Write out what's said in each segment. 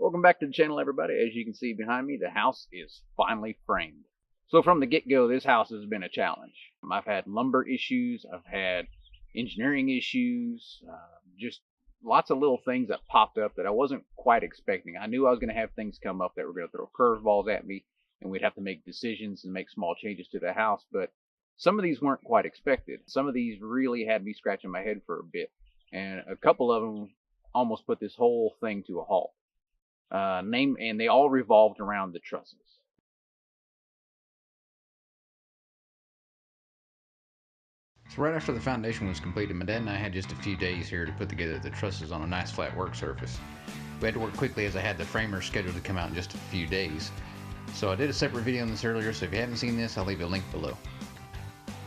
Welcome back to the channel, everybody. As you can see behind me, the house is finally framed. So from the get-go, this house has been a challenge. I've had lumber issues, I've had engineering issues, just lots of little things that popped up that I wasn't quite expecting. I knew I was going to have things come up that were going to throw curveballs at me, and we'd have to make decisions and make small changes to the house, but some of these weren't quite expected. Some of these really had me scratching my head for a bit, and a couple of them almost put this whole thing to a halt. And they all revolved around the trusses. So right after the foundation was completed, my dad and I had just a few days here to put together the trusses on a nice flat work surface. We had to work quickly as I had the framers scheduled to come out in just a few days. So I did a separate video on this earlier, so if you haven't seen this, I'll leave a link below.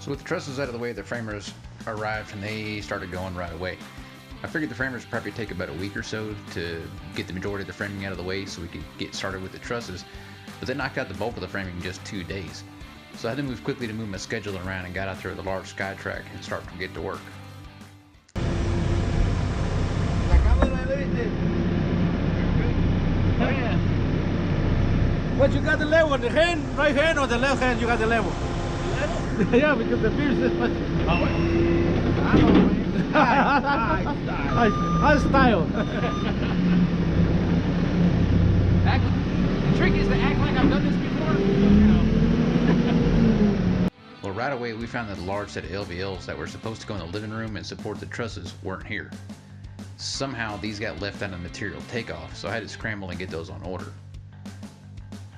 So with the trusses out of the way, the framers arrived and they started going right away. I figured the framers would probably take about a week or so to get the majority of the framing out of the way so we could get started with the trusses, but they knocked out the bulk of the framing in just 2 days. So I had to move quickly to move my schedule around and got out there with a large SkyTrack and start to get to work. But you got the level, the hand, right hand or the left hand, you got the level? Level? Yeah, because the fierce is much. Oh, I know, man. High style. The trick is to act like I've done this before. Well, right away we found that a large set of LVLs that were supposed to go in the living room and support the trusses weren't here. Somehow these got left out of material takeoff, so I had to scramble and get those on order.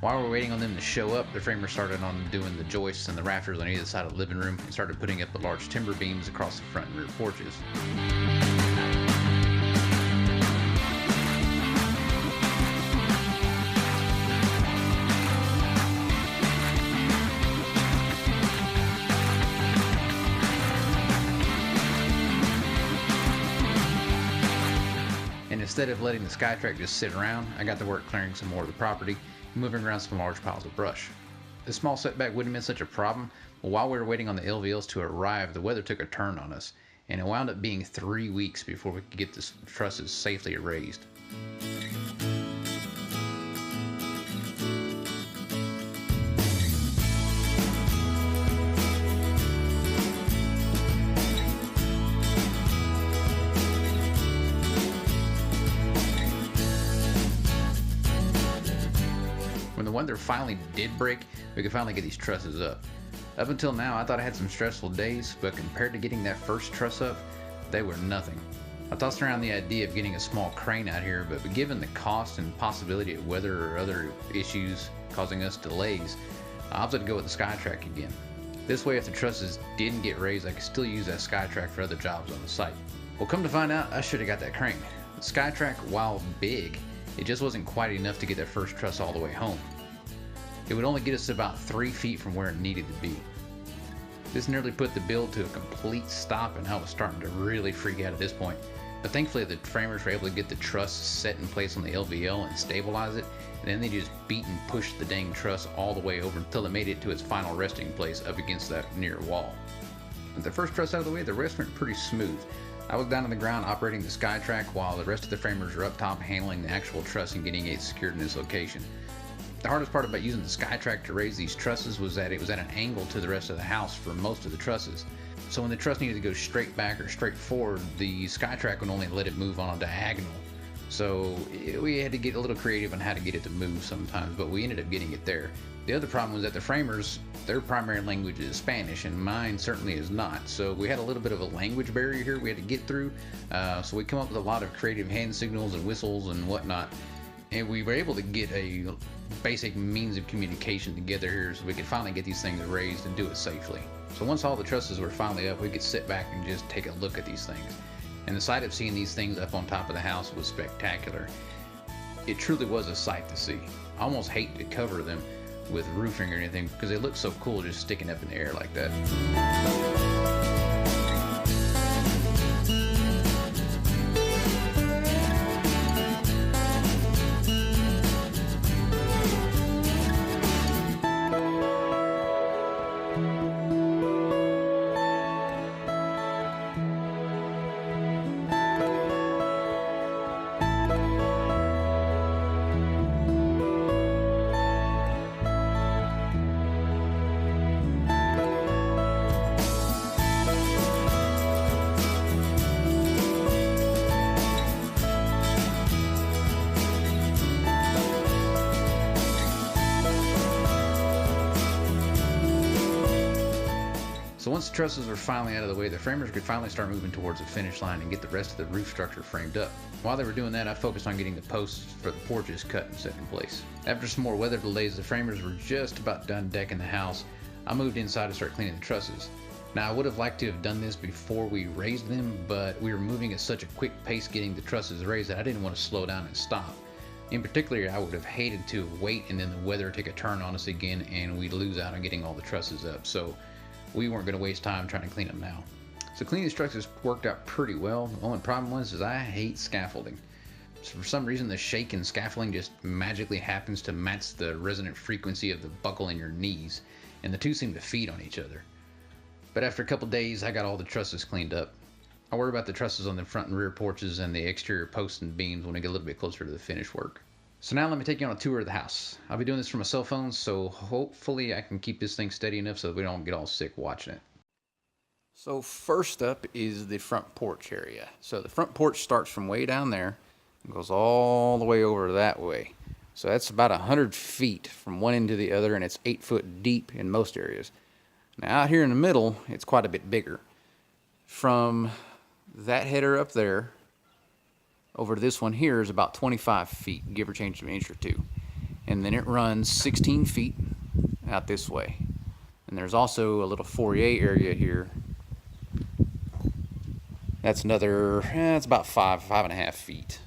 While we're waiting on them to show up, the framers started on doing the joists and the rafters on either side of the living room and started putting up the large timber beams across the front and rear porches. And instead of letting the SkyTrack just sit around, I got to work clearing some more of the property and moving around some large piles of brush. This small setback wouldn't have been such a problem, but while we were waiting on the LVLs to arrive, the weather took a turn on us, and it wound up being 3 weeks before we could get the trusses safely raised. When the weather finally did break, we could finally get these trusses up. Up until now, I thought I had some stressful days, but compared to getting that first truss up, they were nothing. I tossed around the idea of getting a small crane out here, but given the cost and possibility of weather or other issues causing us delays, I opted to go with the SkyTrack again. This way, if the trusses didn't get raised, I could still use that SkyTrack for other jobs on the site. Well, come to find out, I should have got that crane. The SkyTrack, while big, it just wasn't quite enough to get that first truss all the way home. It would only get us about 3 feet from where it needed to be. This nearly put the build to a complete stop, and I was starting to really freak out at this point. But thankfully the framers were able to get the truss set in place on the LVL and stabilize it, and then they just beat and pushed the dang truss all the way over until it made it to its final resting place up against that near wall. With the first truss out of the way, the rest went pretty smooth. I was down on the ground operating the SkyTrack while the rest of the framers were up top handling the actual truss and getting it secured in its location. The hardest part about using the SkyTrack to raise these trusses was that it was at an angle to the rest of the house for most of the trusses. So when the truss needed to go straight back or straight forward, the SkyTrack would only let it move on a diagonal. So we had to get a little creative on how to get it to move sometimes, but we ended up getting it there. The other problem was that the framers, their primary language is Spanish, and mine certainly is not. So we had a little bit of a language barrier here we had to get through. So we come up with a lot of creative hand signals and whistles and whatnot. And we were able to get a basic means of communication together here so we could finally get these things raised and do it safely. So once all the trusses were finally up, we could sit back and just take a look at these things. And the sight of seeing these things up on top of the house was spectacular. It truly was a sight to see. I almost hate to cover them with roofing or anything because they look so cool just sticking up in the air like that. once the trusses were finally out of the way, the framers could finally start moving towards the finish line and get the rest of the roof structure framed up. While they were doing that, I focused on getting the posts for the porches cut and set in place. After some more weather delays, the framers were just about done decking the house. I moved inside to start cleaning the trusses. Now, I would have liked to have done this before we raised them, but we were moving at such a quick pace getting the trusses raised that I didn't want to slow down and stop. In particular, I would have hated to wait and then the weather take a turn on us again and we'd lose out on getting all the trusses up. So we weren't going to waste time trying to clean them now. So cleaning the trusses worked out pretty well. The only problem was I hate scaffolding. So for some reason, the shake in scaffolding just magically happens to match the resonant frequency of the buckle in your knees, and the two seem to feed on each other. But after a couple days, I got all the trusses cleaned up. I'll worry about the trusses on the front and rear porches and the exterior posts and beams when we get a little bit closer to the finished work. So now let me take you on a tour of the house. I'll be doing this from a cell phone, so hopefully I can keep this thing steady enough so that we don't get all sick watching it. So first up is the front porch area. So the front porch starts from way down there and goes all the way over that way. So that's about 100 feet from one end to the other, and it's 8 foot deep in most areas. Now out here in the middle, it's quite a bit bigger. From that header up there over to this one here is about 25 feet, give or change an inch or two. And then it runs 16 feet out this way. And there's also a little foyer area here. That's another, it's about 5.5 feet.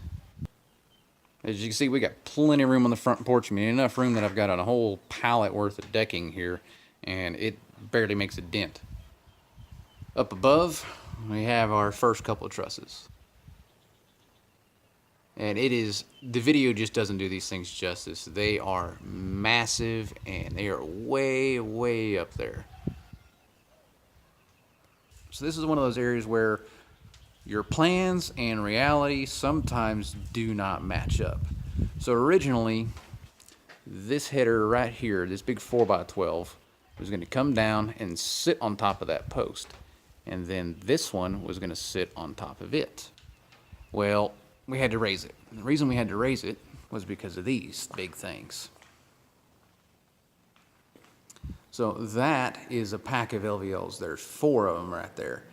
As you can see, we got plenty of room on the front porch. I mean, enough room that I've got a whole pallet worth of decking here, and it barely makes a dent. Up above, we have our first couple of trusses. And the video just doesn't do these things justice. They are massive and they are way, way up there. So this is one of those areas where your plans and reality sometimes do not match up. So originally, this header right here, this big 4x12, was going to come down and sit on top of that post. And then this one was going to sit on top of it. Well, we had to raise it. And the reason we had to raise it was because of these big things. So that is a pack of LVLs. There's 4 of them right there,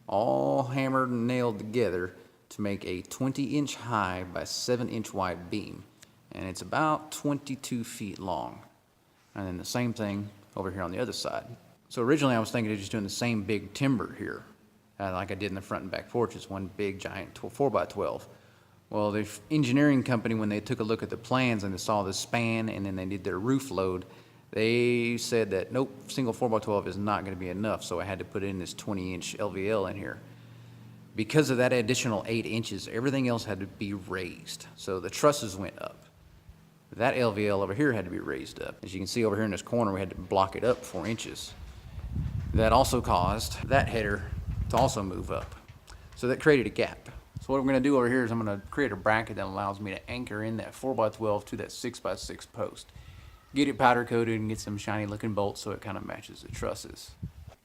all hammered and nailed together to make a 20-inch high by 7-inch wide beam. And it's about 22 feet long. And then the same thing over here on the other side. So originally I was thinking of just doing the same big timber here, like I did in the front and back porches, one big giant 4x12. Well, the engineering company, when they took a look at the plans and they saw the span and then they did their roof load, they said that nope, single 4x12 is not going to be enough, so I had to put in this 20-inch LVL in here. Because of that additional 8 inches, everything else had to be raised. So the trusses went up. That LVL over here had to be raised up. As you can see over here in this corner, we had to block it up 4 inches. That also caused that header to also move up. So that created a gap. So what I'm going to do over here is I'm going to create a bracket that allows me to anchor in that 4x12 to that 6x6 post. Get it powder coated and get some shiny looking bolts so it kind of matches the trusses.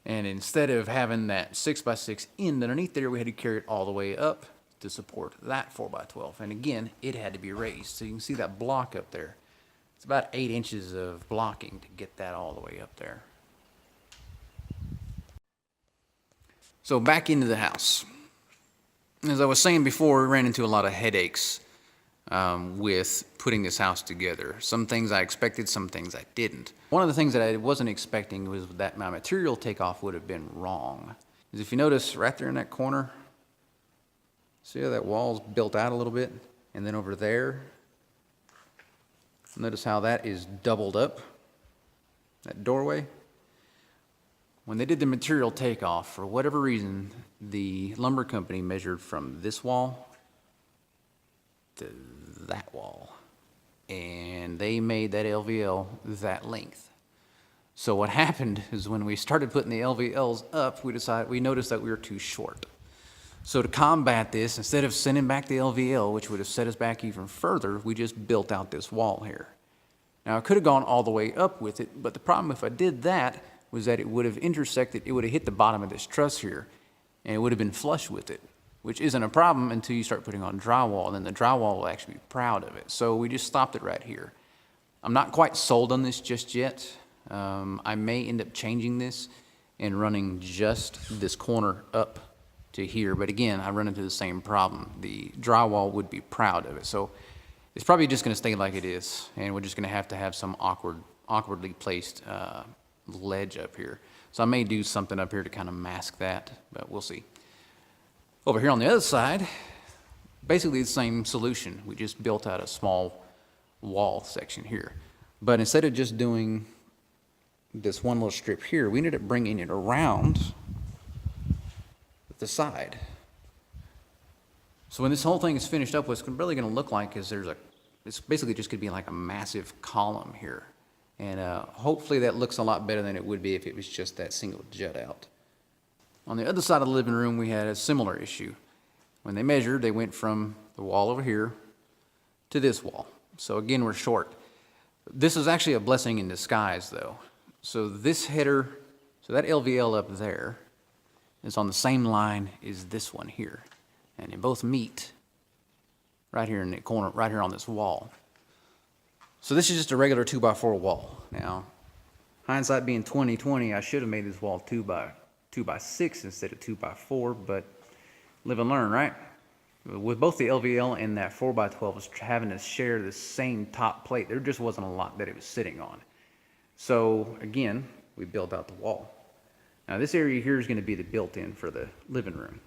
And instead of having that 6x6 end underneath there, we had to carry it all the way up to support that 4x12. And again, it had to be raised. So you can see that block up there. It's about 8 inches of blocking to get that all the way up there. So back into the house. As I was saying before, we ran into a lot of headaches with putting this house together. Some things I expected, some things I didn't. One of the things that I wasn't expecting was that my material takeoff would have been wrong. Because if you notice right there in that corner, see how that wall's built out a little bit? And then over there, notice how that is doubled up, that doorway. When they did the material takeoff, for whatever reason, the lumber company measured from this wall to that wall. And they made that LVL that length. So what happened is when we started putting the LVLs up, we noticed that we were too short. So to combat this, instead of sending back the LVL, which would have set us back even further, we just built out this wall here. Now I could have gone all the way up with it, but the problem if I did that was that it would have intersected, it would have hit the bottom of this truss here, and it would have been flush with it, which isn't a problem until you start putting on drywall, and then the drywall will actually be proud of it. So we just stopped it right here. I'm not quite sold on this just yet. I may end up changing this and running just this corner up to here. But again, I run into the same problem. The drywall would be proud of it. So it's probably just gonna stay like it is, and we're just gonna have to have some awkwardly placed ledge up here. So I may do something up here to kind of mask that, but we'll see. Over here on the other side, basically the same solution. We just built out a small wall section here. But instead of just doing this one little strip here, we ended up bringing it around the side. So when this whole thing is finished up, what's really going to look like is it's basically just going to be like a massive column here. And hopefully that looks a lot better than it would be if it was just that single jut out. On the other side of the living room, we had a similar issue. When they measured, they went from the wall over here to this wall. So again, we're short. This is actually a blessing in disguise, though. So this header, so that LVL up there is on the same line as this one here. And they both meet right here in the corner, right here on this wall. So this is just a regular 2x4 wall. Now, hindsight being 20/20, I should have made this wall 2x6 instead of 2x4, but live and learn, right? With both the LVL and that 4x12 having to share the same top plate, there just wasn't a lot that it was sitting on. So again, we built out the wall. Now this area here is going to be the built-in for the living room.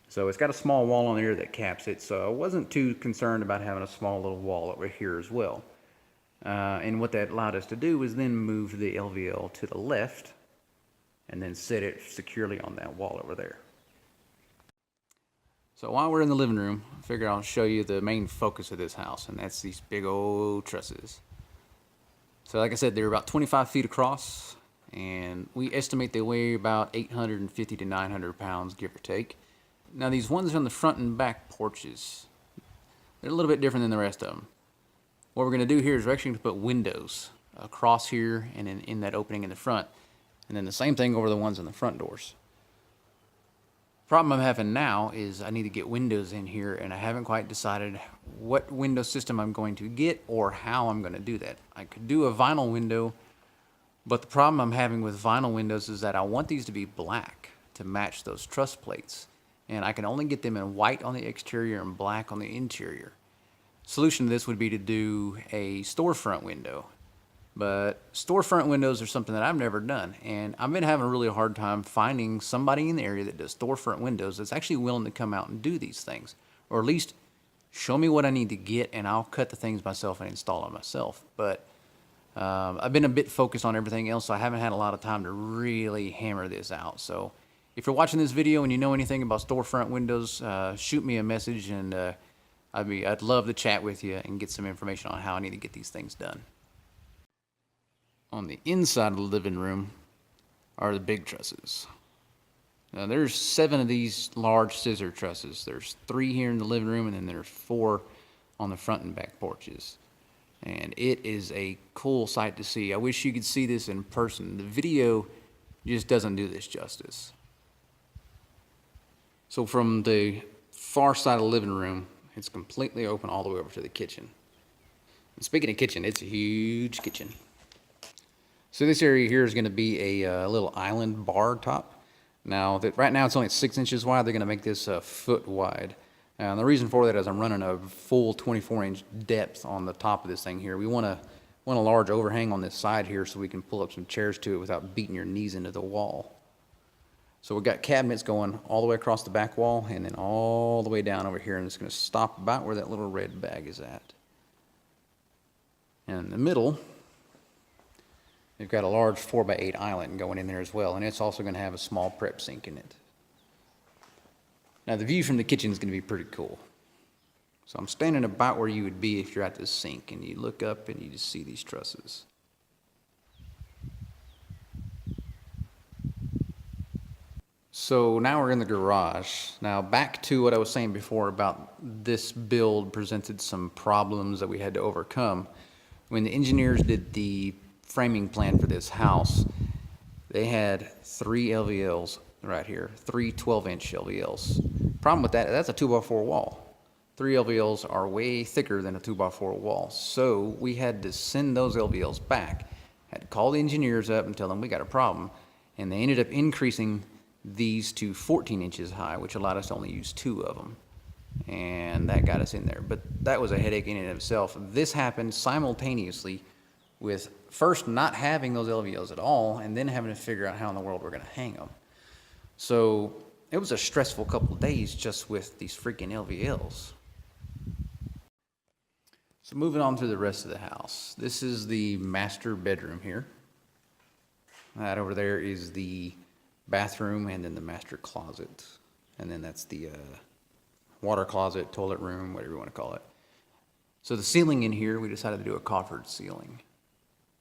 So it's got a small wall on there that caps it, so I wasn't too concerned about having a small little wall over here as well. And what that allowed us to do was then move the LVL to the left and then set it securely on that wall over there. So while we're in the living room, I figure I'll show you the main focus of this house, and that's these big old trusses. So like I said, they're about 25 feet across, and we estimate they weigh about 850 to 900 pounds, give or take. Now these ones on the front and back porches, they're a little bit different than the rest of them. What we're going to do here is we're actually going to put windows across here and in that opening in the front, and then the same thing over the ones in the front doors. Problem I'm having now is I need to get windows in here, and I haven't quite decided what window system I'm going to get or how I'm going to do that. I could do a vinyl window, but the problem I'm having with vinyl windows is that I want these to be black to match those truss plates, and I can only get them in white on the exterior and black on the interior. Solution to this would be to do a storefront window, but storefront windows are something that I've never done, and I've been having a really hard time finding somebody in the area that does storefront windows that's actually willing to come out and do these things, or at least show me what I need to get and I'll cut the things myself and install them myself. But I've been a bit focused on everything else, so I haven't had a lot of time to really hammer this out. So if you're watching this video and you know anything about storefront windows, shoot me a message, and I'd love to chat with you and get some information on how I need to get these things done. On the inside of the living room are the big trusses. Now there's 7 of these large scissor trusses. There's 3 here in the living room, and then there's 4 on the front and back porches. And it is a cool sight to see. I wish you could see this in person. The video just doesn't do this justice. So from the far side of the living room, it's completely open all the way over to the kitchen. And speaking of kitchen, it's a huge kitchen. So this area here is going to be a little island bar top. Now, right now it's only 6 inches wide. They're going to make this a foot wide. And the reason for that is I'm running a full 24-inch depth on the top of this thing here. We want a large overhang on this side here so we can pull up some chairs to it without beating your knees into the wall. So we've got cabinets going all the way across the back wall and then all the way down over here, and it's going to stop about where that little red bag is at. And in the middle, we've got a large 4x8 island going in there as well, and it's also going to have a small prep sink in it. Now the view from the kitchen is going to be pretty cool. So I'm standing about where you would be if you're at this sink, and you look up and you just see these trusses. So now we're in the garage. Now back to what I was saying before about this build presented some problems that we had to overcome. When the engineers did the framing plan for this house, they had 3 LVLs right here, 3 12-inch LVLs. Problem with that, that's a 2x4 wall. 3 LVLs are way thicker than a 2x4 wall. So we had to send those LVLs back. Had to call the engineers up and tell them we got a problem. And they ended up increasing these to 14 inches high, which allowed us to only use 2 of them. And that got us in there. But that was a headache in and of itself. This happened simultaneously with first not having those LVLs at all, and then having to figure out how in the world we're going to hang them. So it was a stressful couple of days just with these freaking LVLs. So moving on to the rest of the house. This is the master bedroom here. That over there is the bathroom and then the master closet. And then that's the water closet, toilet room, whatever you want to call it. So the ceiling in here, we decided to do a coffered ceiling.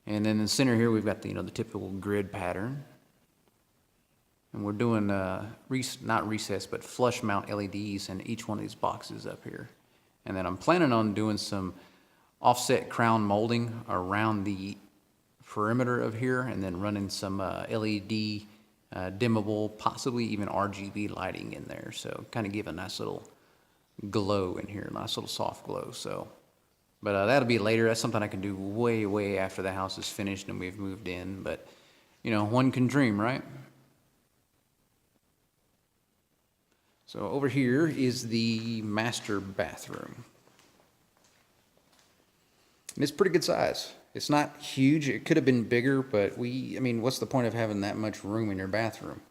And then in the center here, we've got the, the typical grid pattern. And we're doing, not recessed, but flush mount LEDs in each one of these boxes up here. And then I'm planning on doing some offset crown molding around the perimeter of here, and then running some LED dimmable, possibly even RGB lighting in there. So kind of give a nice little glow in here, nice little soft glow. So, but that'll be later. That's something I can do way, way after the house is finished and we've moved in. But, one can dream, right? So over here is the master bathroom. And it's pretty good size. It's not huge. It could have been bigger, but what's the point of having that much room in your bathroom?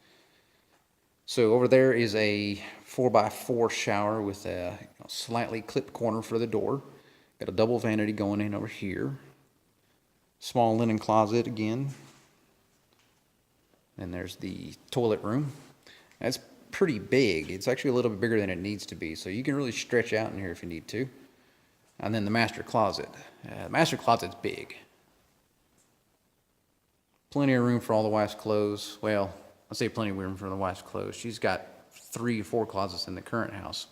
So over there is a 4x4 shower with a slightly clipped corner for the door. Got a double vanity going in over here. Small linen closet again. And there's the toilet room. That's pretty big. It's actually a little bit bigger than it needs to be, so you can really stretch out in here if you need to. And then the master closet. The master closet's big. Plenty of room for all the wife's clothes. Well, I say plenty of room for the wife's clothes. She's got 3 or 4 closets in the current house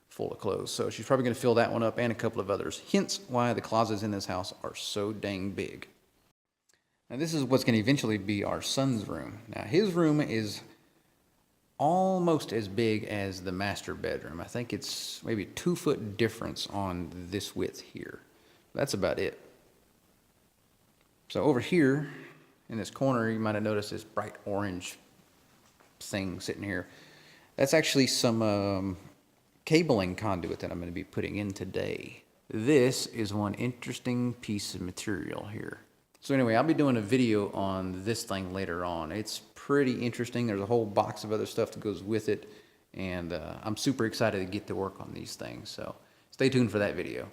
full of clothes. So she's probably going to fill that one up and a couple of others. Hence why the closets in this house are so dang big. Now this is what's going to eventually be our son's room. Now his room is almost as big as the master bedroom. I think it's maybe a 2-foot difference on this width here. That's about it. So over here in this corner, you might have noticed this bright orange thing sitting here. That's actually some cabling conduit that I'm going to be putting in today. This is one interesting piece of material here. So anyway, I'll be doing a video on this thing later on. It's pretty interesting. There's a whole box of other stuff that goes with it, and I'm super excited to get to work on these things. So stay tuned for that video.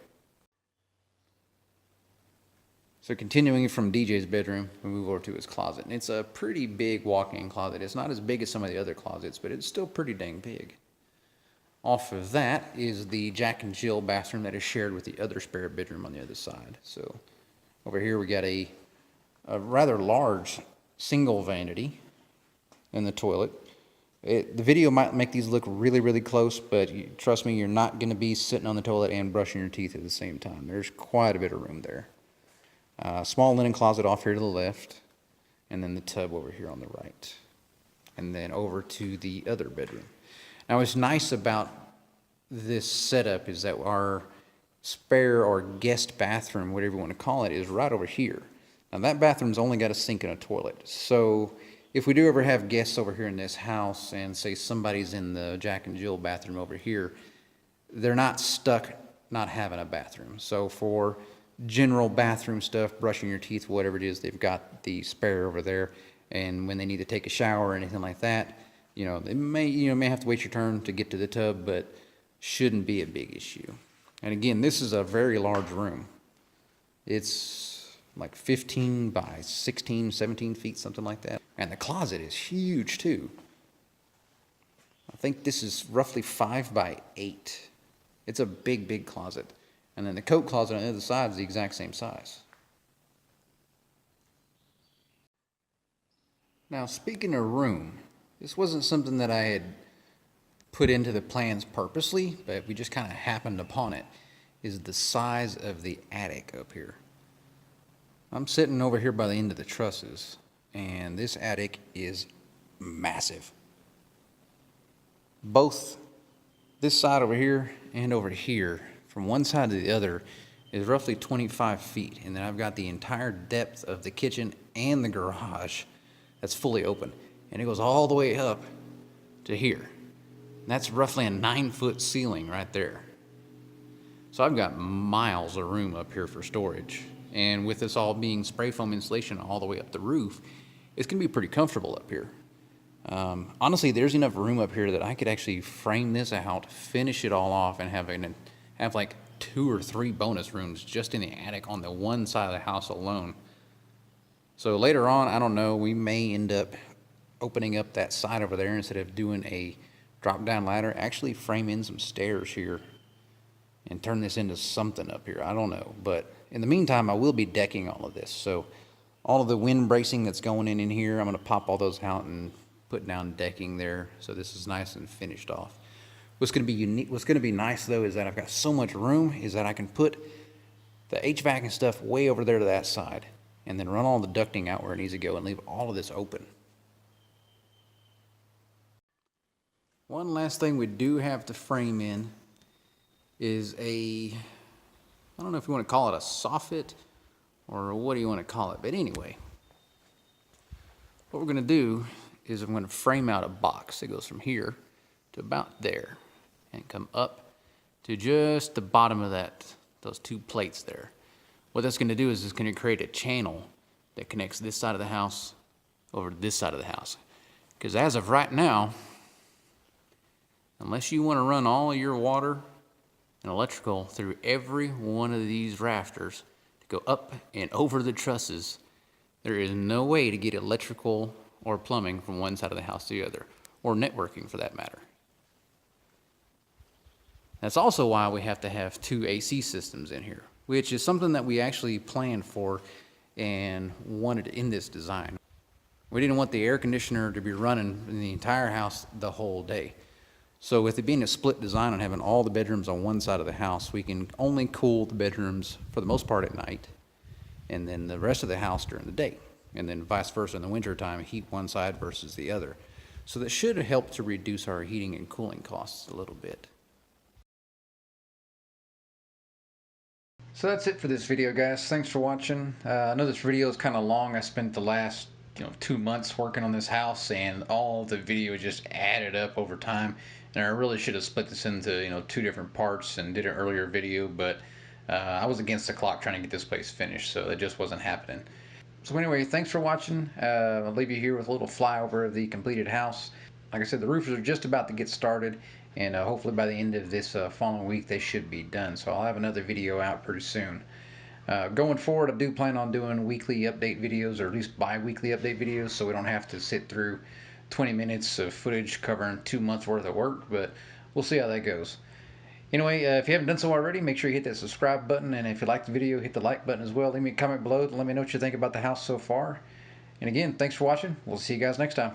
So continuing from DJ's bedroom, we move over to his closet. And it's a pretty big walk-in closet. It's not as big as some of the other closets, but it's still pretty dang big. Off of that is the Jack and Jill bathroom that is shared with the other spare bedroom on the other side. So over here we got a rather large single vanity in the toilet. The video might make these look really, really close, but trust me, you're not going to be sitting on the toilet and brushing your teeth at the same time. There's quite a bit of room there. Small linen closet off here to the left, and then the tub over here on the right. And then over to the other bedroom. Now what's nice about this setup is that our spare or guest bathroom, whatever you want to call it, is right over here. Now that bathroom's only got a sink and a toilet. So if we do ever have guests over here in this house and say somebody's in the Jack and Jill bathroom over here, they're not stuck not having a bathroom. So for general bathroom stuff, brushing your teeth, whatever it is, they've got the spare over there. And when they need to take a shower or anything like that, they may have to wait your turn to get to the tub, but shouldn't be a big issue. And again, this is a very large room. It's like 15 by 16, 17 feet, something like that. And the closet is huge too. I think this is roughly 5 by 8. It's a big, big closet. And then the coat closet on the other side is the exact same size. Now, speaking of room, this wasn't something that I had put into the plans purposely, but we just kind of happened upon it, is the size of the attic up here. I'm sitting over here by the end of the trusses, and this attic is massive. Both this side over here and over here, from one side to the other, is roughly 25 feet. And then I've got the entire depth of the kitchen and the garage. that's fully open. And it goes all the way up to here. And that's roughly a 9-foot ceiling right there. So I've got miles of room up here for storage. And with this all being spray foam insulation all the way up the roof, it's gonna be pretty comfortable up here. Honestly, there's enough room up here that I could actually frame this out, finish it all off, and have like 2 or 3 bonus rooms just in the attic on the one side of the house alone. So later on, I don't know, we may end up opening up that side over there instead of doing a drop down ladder, actually frame in some stairs here and turn this into something up here. I don't know, but in the meantime, I will be decking all of this. So all of the wind bracing that's going in here, I'm gonna pop all those out and put down decking there. So this is nice and finished off. What's gonna be nice though is that I've got so much room is that I can put the HVAC and stuff way over there to that side and then run all the ducting out where it needs to go and leave all of this open. One last thing we do have to frame in is I don't know if you want to call it a soffit or what do you want to call it, but anyway, what we're going to do is I'm going to frame out a box that goes from here to about there and come up to just the bottom of those 2 plates there. What that's going to do is it's going to create a channel that connects this side of the house over to this side of the house. Because as of right now, unless you want to run all your water and electrical through every one of these rafters to go up and over the trusses, there is no way to get electrical or plumbing from one side of the house to the other, or networking for that matter. That's also why we have to have 2 AC systems in here, which is something that we actually planned for and wanted in this design. We didn't want the air conditioner to be running in the entire house the whole day. So with it being a split design and having all the bedrooms on one side of the house, we can only cool the bedrooms for the most part at night, and then the rest of the house during the day. And then vice versa in the winter time, heat one side versus the other. So that should help to reduce our heating and cooling costs a little bit. So that's it for this video, guys. Thanks for watching. I know this video is kind of long. I spent the last 2 months working on this house, and all the video just added up over time. And I really should have split this into 2 different parts and did an earlier video, but I was against the clock trying to get this place finished, so it just wasn't happening. So anyway, thanks for watching. I'll leave you here with a little flyover of the completed house. Like I said, the roofers are just about to get started, and hopefully by the end of this following week they should be done. So I'll have another video out pretty soon. Going forward, I do plan on doing weekly update videos, or at least bi-weekly update videos, so we don't have to sit through 20 minutes of footage covering 2 months worth of work, but we'll see how that goes. Anyway, if you haven't done so already, make sure you hit that subscribe button, and if you like the video, hit the like button as well. Leave me a comment below to let me know what you think about the house so far. And again, thanks for watching. We'll see you guys next time.